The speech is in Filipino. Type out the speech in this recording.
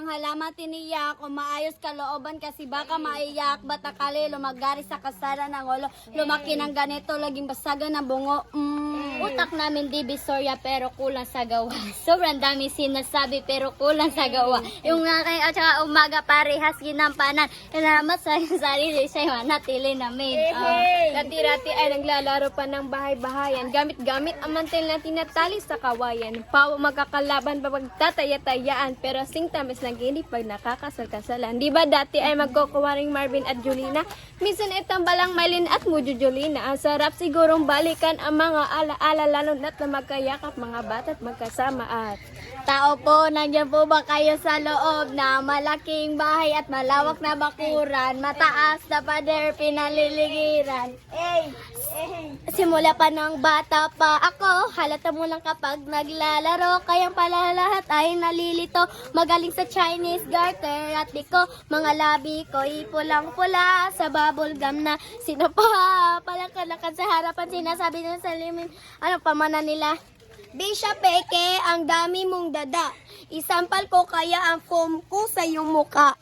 ang halaman tiniyak o maayos kalooban kasi baka maiyak batakali lumagari sa kasara ng ulo lumaki ng ganito laging basagan ng bungo. Utak namin di Bisoria pero kulang sa gawa. Sobrang dami sinasabi pero kulang sa gawa. Yung at saka umaga parehas ginampanan. Salamat sa sarili siya manatili namin. Dati-rati ay naglalaro pa ng bahay-bahayan. Gamit-gamit ang mantel na tinatali sa kawayan. Pawa magkakalaban pa pagtataya-tayaan. Pero singtamis lang gini pag nakakasal-kasalan. Di ba dati ay magkukuwaring Marvin at Julina? Minsan ay tambalang Mylene at Mujo Julina. Ang sarap sigurong balikan ang mga alaala lalo na't na magkayakap mga bata at magkasama at Tao po, nandiyan po ba kayo sa loob na malaking bahay at malawak na bakuran, mataas na pader, pinaliligiran? Simula pa ng bata pa ako, halata mo lang kapag naglalaro, kayang pala lahat ay nalilito, magaling sa Chinese garter at liko, mga labi ko pulang-pula sa bubble gum na sinapa, palangkalakan sa harapan, sinasabi nila sa limin, ano pamana nila? Bisha peke, ang dami mong dada. Isampal ko kaya ang foam ko sa iyong muka.